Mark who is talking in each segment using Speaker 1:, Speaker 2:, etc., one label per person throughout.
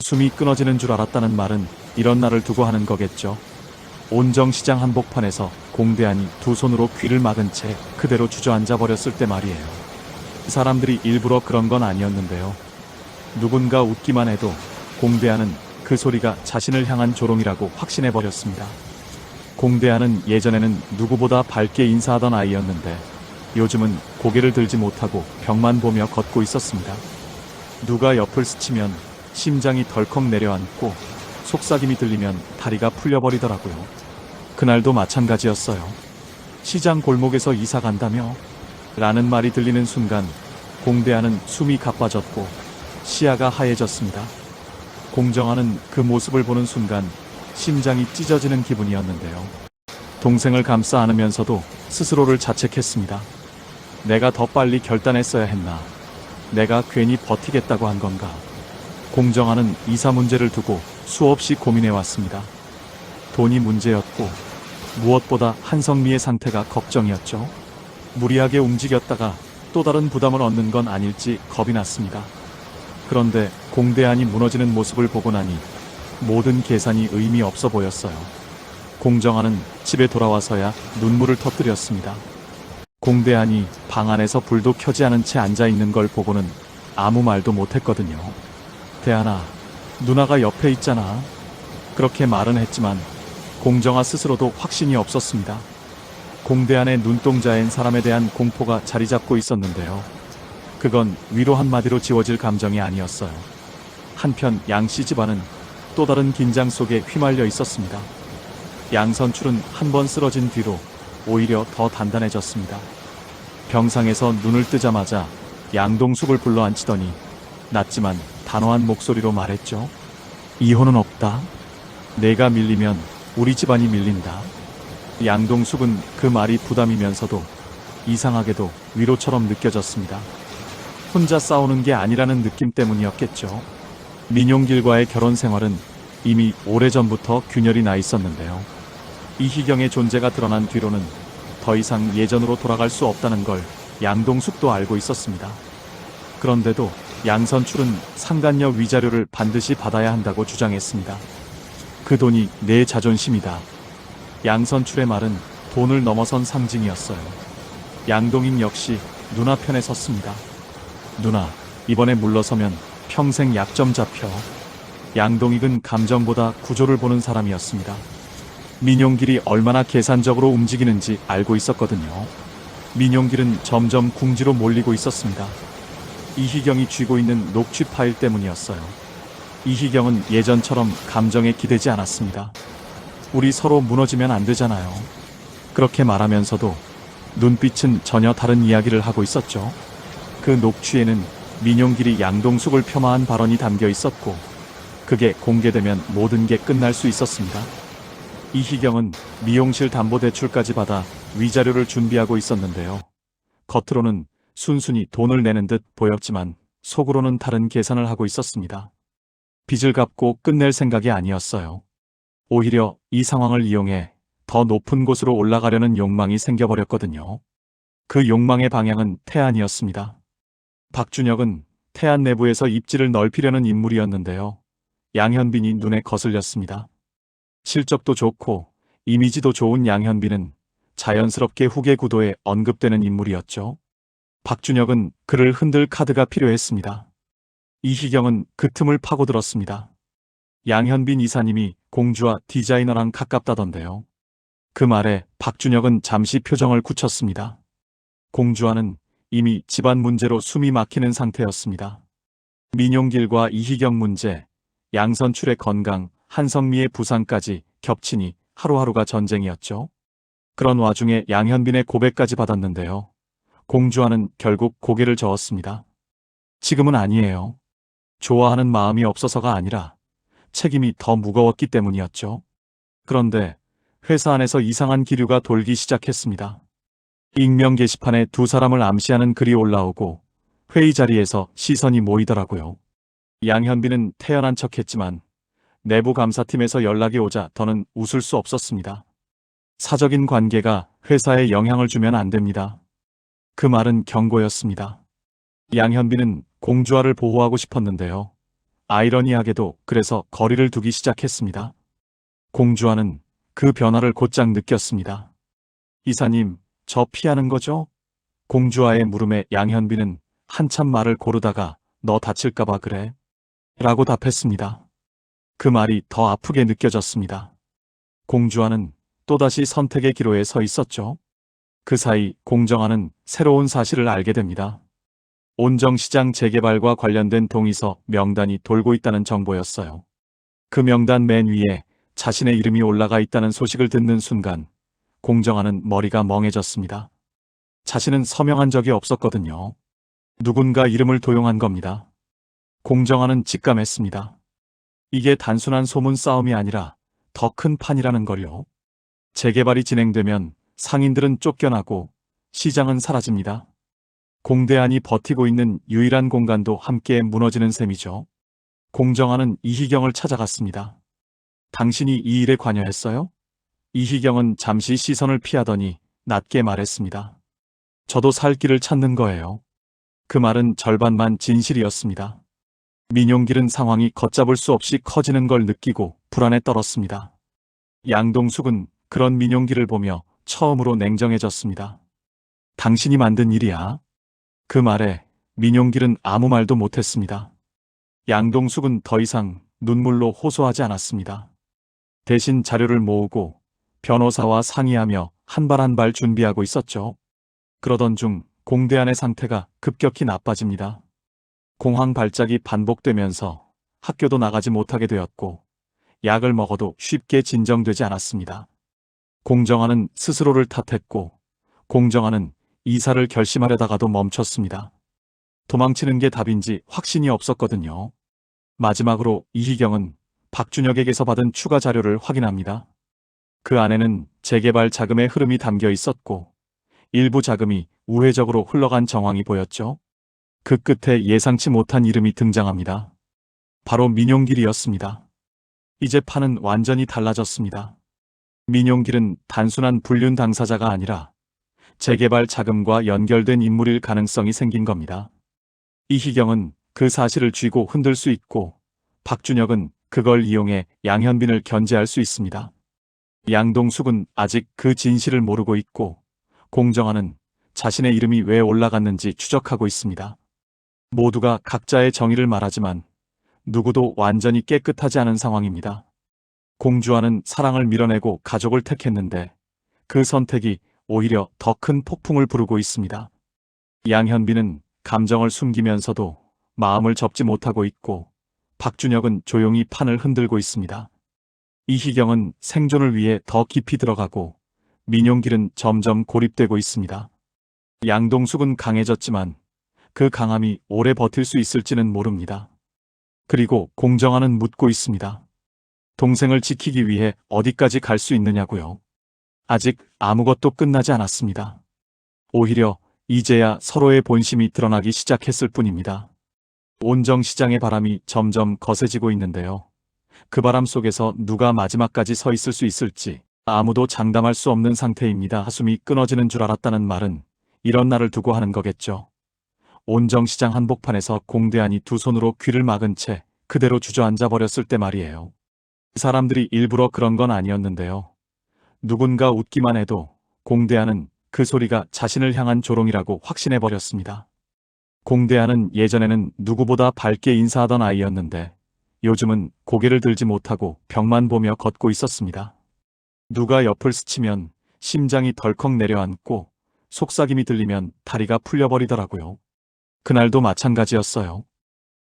Speaker 1: 숨이 끊어지는 줄 알았다는 말은 이런 날을 두고 하는 거겠죠. 온정시장 한복판에서 공대한이 두 손으로 귀를 막은 채 그대로 주저앉아 버렸을 때 말이에요. 사람들이 일부러 그런 건 아니었는데요. 누군가 웃기만 해도 공대한은 그 소리가 자신을 향한 조롱이라고 확신해 버렸습니다. 공대한은 예전에는 누구보다 밝게 인사하던 아이였는데 요즘은 고개를 들지 못하고 벽만 보며 걷고 있었습니다. 누가 옆을 스치면 심장이 덜컥 내려앉고 속삭임이 들리면 다리가 풀려버리더라고요. 그날도 마찬가지였어요. 시장 골목에서 이사 간다며? 라는 말이 들리는 순간 공대한은 숨이 가빠졌고 시야가 하얘졌습니다. 공정하는 그 모습을 보는 순간 심장이 찢어지는 기분이었는데요. 동생을 감싸 안으면서도 스스로를 자책했습니다. 내가 더 빨리 결단했어야 했나? 내가 괜히 버티겠다고 한 건가? 공정하는 이사 문제를 두고 수없이 고민해왔습니다. 돈이 문제였고 무엇보다 한성미의 상태가 걱정이었죠. 무리하게 움직였다가 또 다른 부담을 얻는 건 아닐지 겁이 났습니다. 그런데 공대한이 무너지는 모습을 보고 나니 모든 계산이 의미 없어 보였어요. 공정하는 집에 돌아와서야 눈물을 터뜨렸습니다. 공대한이 방 안에서 불도 켜지 않은 채 앉아있는 걸 보고는 아무 말도 못했거든요. 대한아, 누나가 옆에 있잖아. 그렇게 말은 했지만 공정아 스스로도 확신이 없었습니다. 공대한의 눈동자엔 사람에 대한 공포가 자리 잡고 있었는데요. 그건 위로 한마디로 지워질 감정이 아니었어요. 한편 양씨 집안은 또 다른 긴장 속에 휘말려 있었습니다. 양선출은 한 번 쓰러진 뒤로 오히려 더 단단해졌습니다. 병상에서 눈을 뜨자마자 양동숙을 불러앉히더니 낮지만 단호한 목소리로 말했죠. 이혼은 없다. 내가 밀리면 우리 집안이 밀린다. 양동숙은 그 말이 부담이면서도 이상하게도 위로처럼 느껴졌습니다. 혼자 싸우는 게 아니라는 느낌 때문이었겠죠. 민용길과의 결혼 생활은 이미 오래전부터 균열이 나 있었는데요. 이희경의 존재가 드러난 뒤로는 더 이상 예전으로 돌아갈 수 없다는 걸 양동숙도 알고 있었습니다. 그런데도 양선출은 상간녀 위자료를 반드시 받아야 한다고 주장했습니다. 그 돈이 내 자존심이다. 양선출의 말은 돈을 넘어선 상징이었어요. 양동인 역시 누나 편에 섰습니다. 누나, 이번에 물러서면 평생 약점 잡혀. 양동익은 감정보다 구조를 보는 사람이었습니다. 민용길이 얼마나 계산적으로 움직이는지 알고 있었거든요. 민용길은 점점 궁지로 몰리고 있었습니다. 이희경이 쥐고 있는 녹취 파일 때문이었어요. 이희경은 예전처럼 감정에 기대지 않았습니다. 우리 서로 무너지면 안 되잖아요. 그렇게 말하면서도 눈빛은 전혀 다른 이야기를 하고 있었죠. 그 녹취에는 민용길이 양동숙을 폄하한 발언이 담겨 있었고 그게 공개되면 모든 게 끝날 수 있었습니다. 이희경은 미용실 담보대출까지 받아 위자료를 준비하고 있었는데요. 겉으로는 순순히 돈을 내는 듯 보였지만 속으로는 다른 계산을 하고 있었습니다. 빚을 갚고 끝낼 생각이 아니었어요. 오히려 이 상황을 이용해 더 높은 곳으로 올라가려는 욕망이 생겨버렸거든요. 그 욕망의 방향은 태안이었습니다. 박준혁은 태안 내부에서 입지를 넓히려는 인물이었는데요. 양현빈이 눈에 거슬렸습니다. 실적도 좋고 이미지도 좋은 양현빈은 자연스럽게 후계 구도에 언급되는 인물이었죠. 박준혁은 그를 흔들 카드가 필요했습니다. 이희경은 그 틈을 파고들었습니다. 양현빈 이사님이 공주와 디자이너랑 가깝다던데요. 그 말에 박준혁은 잠시 표정을 굳혔습니다. 공주와는 이미 집안 문제로 숨이 막히는 상태였습니다. 민용길과 이희경 문제, 양선출의 건강, 한성미의 부상까지 겹치니 하루하루가 전쟁이었죠. 그런 와중에 양현빈의 고백까지 받았는데요. 공주와는 결국 고개를 저었습니다. 지금은 아니에요. 좋아하는 마음이 없어서가 아니라 책임이 더 무거웠기 때문이었죠. 그런데 회사 안에서 이상한 기류가 돌기 시작했습니다. 익명 게시판에 두 사람을 암시하는 글이 올라오고 회의 자리에서 시선이 모이더라고요. 양현빈은 태연한 척했지만 내부 감사팀에서 연락이 오자 더는 웃을 수 없었습니다. 사적인 관계가 회사에 영향을 주면 안 됩니다. 그 말은 경고였습니다. 양현빈은 공주화를 보호하고 싶었는데요. 아이러니하게도 그래서 거리를 두기 시작했습니다. 공주와는 그 변화를 곧장 느꼈습니다. 이사님, 저 피하는 거죠? 공주와의 물음에 양현빈은 한참 말을 고르다가 너 다칠까봐 그래? 라고 답했습니다. 그 말이 더 아프게 느껴졌습니다. 공주와는 또다시 선택의 기로에 서 있었죠. 그 사이 공정화는 새로운 사실을 알게 됩니다. 온정시장 재개발과 관련된 동의서 명단이 돌고 있다는 정보였어요. 그 명단 맨 위에 자신의 이름이 올라가 있다는 소식을 듣는 순간 공정화는 머리가 멍해졌습니다. 자신은 서명한 적이 없었거든요. 누군가 이름을 도용한 겁니다. 공정화는 직감했습니다. 이게 단순한 소문 싸움이 아니라 더 큰 판이라는 걸요. 재개발이 진행되면 상인들은 쫓겨나고 시장은 사라집니다. 공대안이 버티고 있는 유일한 공간도 함께 무너지는 셈이죠. 공정화는 이희경을 찾아갔습니다. 당신이 이 일에 관여했어요? 이희경은 잠시 시선을 피하더니 낮게 말했습니다. 저도 살 길을 찾는 거예요. 그 말은 절반만 진실이었습니다. 민용길은 상황이 걷잡을 수 없이 커지는 걸 느끼고 불안에 떨었습니다. 양동숙은 그런 민용길을 보며 처음으로 냉정해졌습니다. 당신이 만든 일이야. 그 말에 민용길은 아무 말도 못했습니다. 양동숙은 더 이상 눈물로 호소하지 않았습니다. 대신 자료를 모으고 변호사와 상의하며 한 발 한 발 준비하고 있었죠. 그러던 중 공대안의 상태가 급격히 나빠집니다. 공황 발작이 반복되면서 학교도 나가지 못하게 되었고 약을 먹어도 쉽게 진정되지 않았습니다. 공정화는 스스로를 탓했고 공정화는 이사를 결심하려다가도 멈췄습니다. 도망치는 게 답인지 확신이 없었거든요. 마지막으로 이희경은 박준혁에게서 받은 추가 자료를 확인합니다. 그 안에는 재개발 자금의 흐름이 담겨 있었고 일부 자금이 우회적으로 흘러간 정황이 보였죠. 그 끝에 예상치 못한 이름이 등장합니다. 바로 민용길이었습니다. 이제 판은 완전히 달라졌습니다. 민용길은 단순한 불륜 당사자가 아니라 재개발 자금과 연결된 인물일 가능성이 생긴 겁니다. 이희경은 그 사실을 쥐고 흔들 수 있고 박준혁은 그걸 이용해 양현빈을 견제할 수 있습니다. 양동숙은 아직 그 진실을 모르고 있고 공정화는 자신의 이름이 왜 올라갔는지 추적하고 있습니다. 모두가 각자의 정의를 말하지만 누구도 완전히 깨끗하지 않은 상황입니다. 공주와는 사랑을 밀어내고 가족을 택했는데 그 선택이 오히려 더 큰 폭풍을 부르고 있습니다. 양현빈은 감정을 숨기면서도 마음을 접지 못하고 있고 박준혁은 조용히 판을 흔들고 있습니다. 이희경은 생존을 위해 더 깊이 들어가고 민용길은 점점 고립되고 있습니다. 양동숙은 강해졌지만 그 강함이 오래 버틸 수 있을지는 모릅니다. 그리고 공정화는 묻고 있습니다. 동생을 지키기 위해 어디까지 갈 수 있느냐고요. 아직 아무것도 끝나지 않았습니다. 오히려 이제야 서로의 본심이 드러나기 시작했을 뿐입니다. 온정시장의 바람이 점점 거세지고 있는데요. 그 바람 속에서 누가 마지막까지 서 있을 수 있을지 아무도 장담할 수 없는 상태입니다. 한숨이 끊어지는 줄 알았다는 말은 이런 날을 두고 하는 거겠죠. 온정시장 한복판에서 공대안이 두 손으로 귀를 막은 채 그대로 주저앉아 버렸을 때 말이에요. 사람들이 일부러 그런 건 아니었는데요. 누군가 웃기만 해도 공대안은 그 소리가 자신을 향한 조롱이라고 확신해 버렸습니다. 공대안은 예전에는 누구보다 밝게 인사하던 아이였는데 요즘은 고개를 들지 못하고 벽만 보며 걷고 있었습니다. 누가 옆을 스치면 심장이 덜컥 내려앉고 속삭임이 들리면 다리가 풀려버리더라고요. 그날도 마찬가지였어요.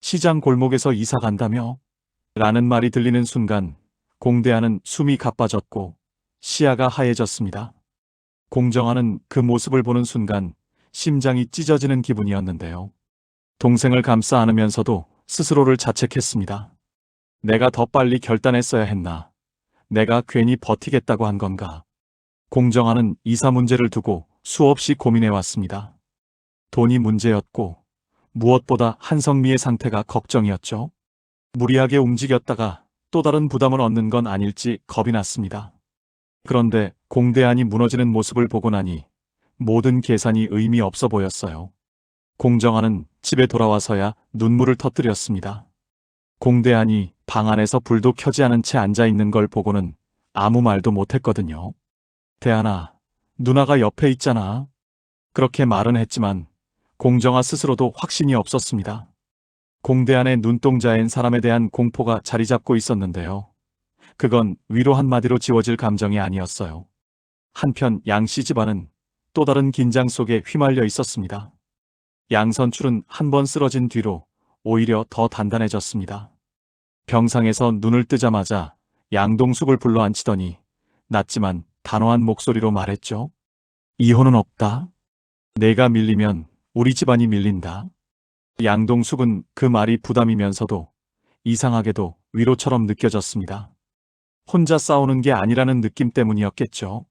Speaker 1: 시장 골목에서 이사 간다며? 라는 말이 들리는 순간 공대안은 숨이 가빠졌고 시야가 하얘졌습니다. 공정화는 그 모습을 보는 순간 심장이 찢어지는 기분이었는데요. 동생을 감싸 안으면서도 스스로를 자책했습니다. 내가 더 빨리 결단했어야 했나? 내가 괜히 버티겠다고 한 건가? 공정화는 이사 문제를 두고 수없이 고민해왔습니다. 돈이 문제였고 무엇보다 한성미의 상태가 걱정이었죠. 무리하게 움직였다가 또 다른 부담을 얻는 건 아닐지 겁이 났습니다. 그런데 공대안이 무너지는 모습을 보고 나니 모든 계산이 의미 없어 보였어요. 공정화는 집에 돌아와서야 눈물을 터뜨렸습니다. 공대한이 방 안에서 불도 켜지 않은 채 앉아 있는 걸 보고는 아무 말도 못했거든요. 대한아, 누나가 옆에 있잖아. 그렇게 말은 했지만 공정아 스스로도 확신이 없었습니다. 공대한의 눈동자엔 사람에 대한 공포가 자리 잡고 있었는데요. 그건 위로 한마디로 지워질 감정이 아니었어요. 한편 양씨 집안은 또 다른 긴장 속에 휘말려 있었습니다. 양선출은 한 번 쓰러진 뒤로 오히려 더 단단해졌습니다. 병상에서 눈을 뜨자마자 양동숙을 불러 앉히더니 낮지만 단호한 목소리로 말했죠. 이혼은 없다. 내가 밀리면 우리 집안이 밀린다. 양동숙은 그 말이 부담이면서도 이상하게도 위로처럼 느껴졌습니다. 혼자 싸우는 게 아니라는 느낌 때문이었겠죠.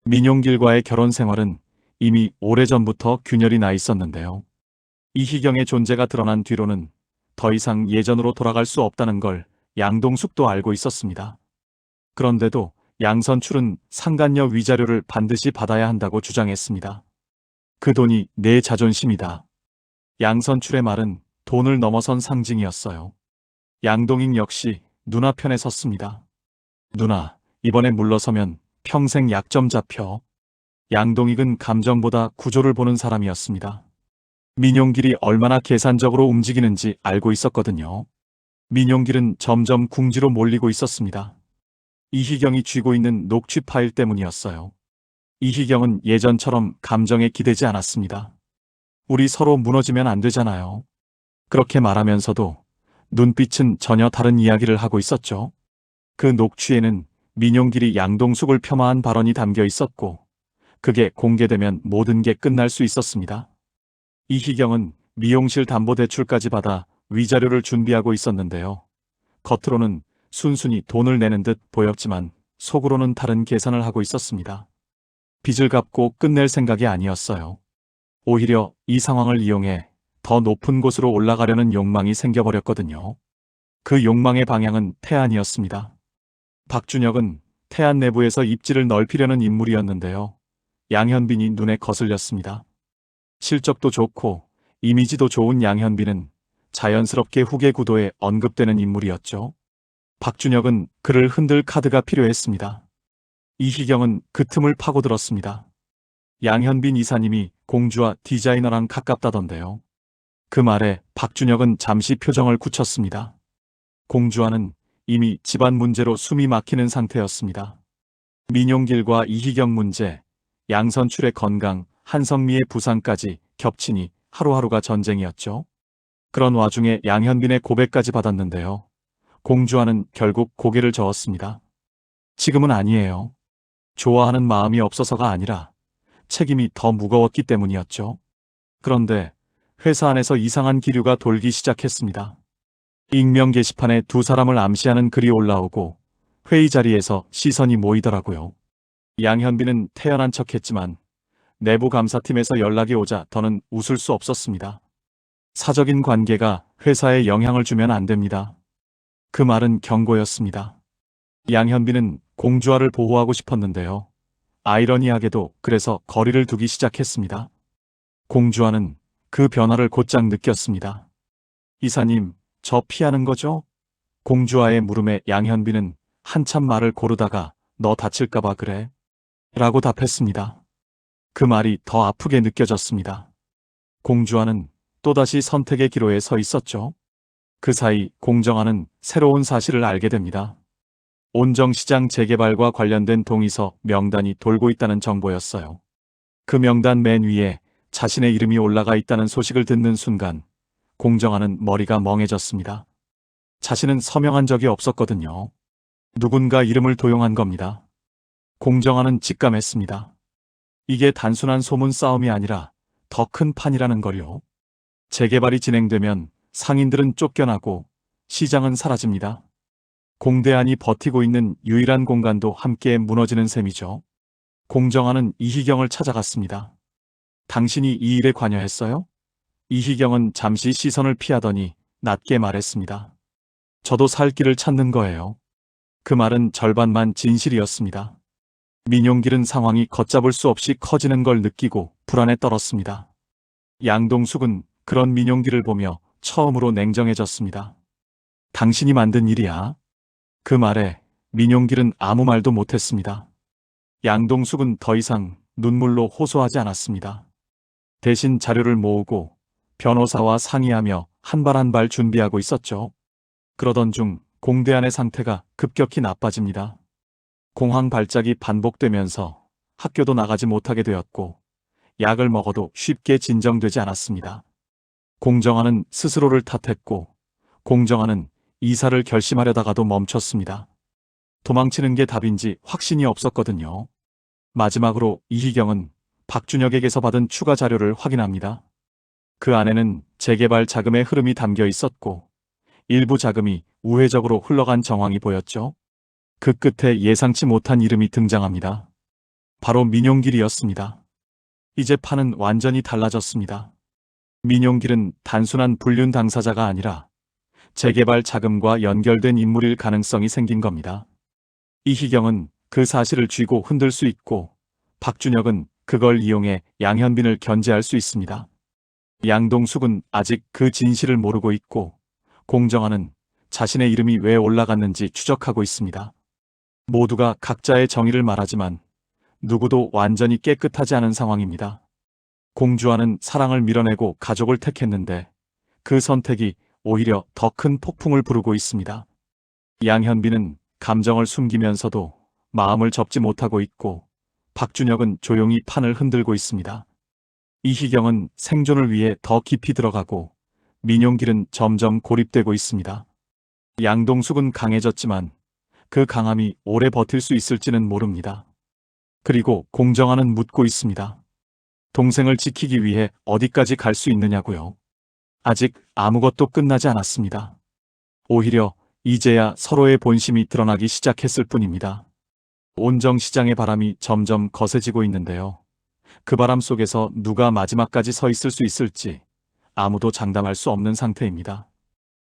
Speaker 1: 민용길과의 결혼 생활은 이미 오래전부터 균열이 나 있었는데요. 이희경의 존재가 드러난 뒤로는 더 이상 예전으로 돌아갈 수 없다는 걸 양동숙도 알고 있었습니다. 그런데도 양선출은 상간녀 위자료를 반드시 받아야 한다고 주장했습니다. 그 돈이 내 자존심이다. 양선출의 말은 돈을 넘어선 상징이었어요. 양동익 역시 누나 편에 섰습니다. 누나, 이번에 물러서면 평생 약점 잡혀. 양동익은 감정보다 구조를 보는 사람이었습니다. 민용길이 얼마나 계산적으로 움직이는지 알고 있었거든요. 민용길은 점점 궁지로 몰리고 있었습니다. 이희경이 쥐고 있는 녹취 파일 때문이었어요. 이희경은 예전처럼 감정에 기대지 않았습니다. 우리 서로 무너지면 안 되잖아요. 그렇게 말하면서도 눈빛은 전혀 다른 이야기를 하고 있었죠. 그 녹취에는 민용길이 양동숙을 폄하한 발언이 담겨 있었고 그게 공개되면 모든 게 끝날 수 있었습니다. 이희경은 미용실 담보대출까지 받아 위자료를 준비하고 있었는데요. 겉으로는 순순히 돈을 내는 듯 보였지만 속으로는 다른 계산을 하고 있었습니다. 빚을 갚고 끝낼 생각이 아니었어요. 오히려 이 상황을 이용해 더 높은 곳으로 올라가려는 욕망이 생겨버렸거든요. 그 욕망의 방향은 태안이었습니다. 박준혁은 태안 내부에서 입지를 넓히려는 인물이었는데요. 양현빈이 눈에 거슬렸습니다. 실적도 좋고 이미지도 좋은 양현빈은 자연스럽게 후계 구도에 언급되는 인물이었죠. 박준혁은 그를 흔들 카드가 필요했습니다. 이희경은 그 틈을 파고들었습니다. 양현빈 이사님이 공주와 디자이너랑 가깝다던데요. 그 말에 박준혁은 잠시 표정을 굳혔습니다. 공주와는 이미 집안 문제로 숨이 막히는 상태였습니다. 민용길과 이희경 문제, 양선출의 건강, 한성미의 부상까지 겹치니 하루하루가 전쟁이었죠. 그런 와중에 양현빈의 고백까지 받았는데요. 공주와는 결국 고개를 저었습니다. 지금은 아니에요. 좋아하는 마음이 없어서가 아니라 책임이 더 무거웠기 때문이었죠. 그런데 회사 안에서 이상한 기류가 돌기 시작했습니다. 익명 게시판에 두 사람을 암시하는 글이 올라오고 회의 자리에서 시선이 모이더라고요. 양현빈은 태연한 척했지만 내부 감사팀에서 연락이 오자 더는 웃을 수 없었습니다. 사적인 관계가 회사에 영향을 주면 안 됩니다. 그 말은 경고였습니다. 양현빈은 공주화를 보호하고 싶었는데요. 아이러니하게도 그래서 거리를 두기 시작했습니다. 공주화는 그 변화를 곧장 느꼈습니다. 이사님, 저 피하는 거죠? 공주화의 물음에 양현빈은 한참 말을 고르다가 너 다칠까봐 그래? 라고 답했습니다. 그 말이 더 아프게 느껴졌습니다. 공주화는 또다시 선택의 기로에 서 있었죠. 그 사이 공정화는 새로운 사실을 알게 됩니다. 온정시장 재개발과 관련된 동의서 명단이 돌고 있다는 정보였어요. 그 명단 맨 위에 자신의 이름이 올라가 있다는 소식을 듣는 순간 공정화는 머리가 멍해졌습니다. 자신은 서명한 적이 없었거든요. 누군가 이름을 도용한 겁니다. 공정화는 직감했습니다. 이게 단순한 소문 싸움이 아니라 더 큰 판이라는 걸요. 재개발이 진행되면 상인들은 쫓겨나고 시장은 사라집니다. 공대안이 버티고 있는 유일한 공간도 함께 무너지는 셈이죠. 공정화는 이희경을 찾아갔습니다. 당신이 이 일에 관여했어요? 이희경은 잠시 시선을 피하더니 낮게 말했습니다. 저도 살 길을 찾는 거예요. 그 말은 절반만 진실이었습니다. 민용길은 상황이 걷잡을 수 없이 커지는 걸 느끼고 불안에 떨었습니다. 양동숙은 그런 민용길을 보며 처음으로 냉정해졌습니다. 당신이 만든 일이야. 그 말에 민용길은 아무 말도 못했습니다. 양동숙은 더 이상 눈물로 호소하지 않았습니다. 대신 자료를 모으고 변호사와 상의하며 한 발 한 발 준비하고 있었죠. 그러던 중 공대안의 상태가 급격히 나빠집니다. 공황 발작이 반복되면서 학교도 나가지 못하게 되었고 약을 먹어도 쉽게 진정되지 않았습니다. 공정아는 스스로를 탓했고 공정아는 이사를 결심하려다가도 멈췄습니다. 도망치는 게 답인지 확신이 없었거든요. 마지막으로 이희경은 박준혁에게서 받은 추가 자료를 확인합니다. 그 안에는 재개발 자금의 흐름이 담겨 있었고 일부 자금이 우회적으로 흘러간 정황이 보였죠. 그 끝에 예상치 못한 이름이 등장합니다. 바로 민용길이었습니다. 이제 판은 완전히 달라졌습니다. 민용길은 단순한 불륜 당사자가 아니라 재개발 자금과 연결된 인물일 가능성이 생긴 겁니다. 이희경은 그 사실을 쥐고 흔들 수 있고 박준혁은 그걸 이용해 양현빈을 견제할 수 있습니다. 양동숙은 아직 그 진실을 모르고 있고 공정아는 자신의 이름이 왜 올라갔는지 추적하고 있습니다. 모두가 각자의 정의를 말하지만 누구도 완전히 깨끗하지 않은 상황입니다. 공주와는 사랑을 밀어내고 가족을 택했는데 그 선택이 오히려 더 큰 폭풍을 부르고 있습니다. 양현빈은 감정을 숨기면서도 마음을 접지 못하고 있고 박준혁은 조용히 판을 흔들고 있습니다. 이희경은 생존을 위해 더 깊이 들어가고 민용길은 점점 고립되고 있습니다. 양동숙은 강해졌지만 그 강함이 오래 버틸 수 있을지는 모릅니다. 그리고 공정아는 묻고 있습니다. 동생을 지키기 위해 어디까지 갈 수 있느냐고요. 아직 아무것도 끝나지 않았습니다. 오히려 이제야 서로의 본심이 드러나기 시작했을 뿐입니다. 온정시장의 바람이 점점 거세지고 있는데요. 그 바람 속에서 누가 마지막까지 서 있을 수 있을지 아무도 장담할 수 없는 상태입니다.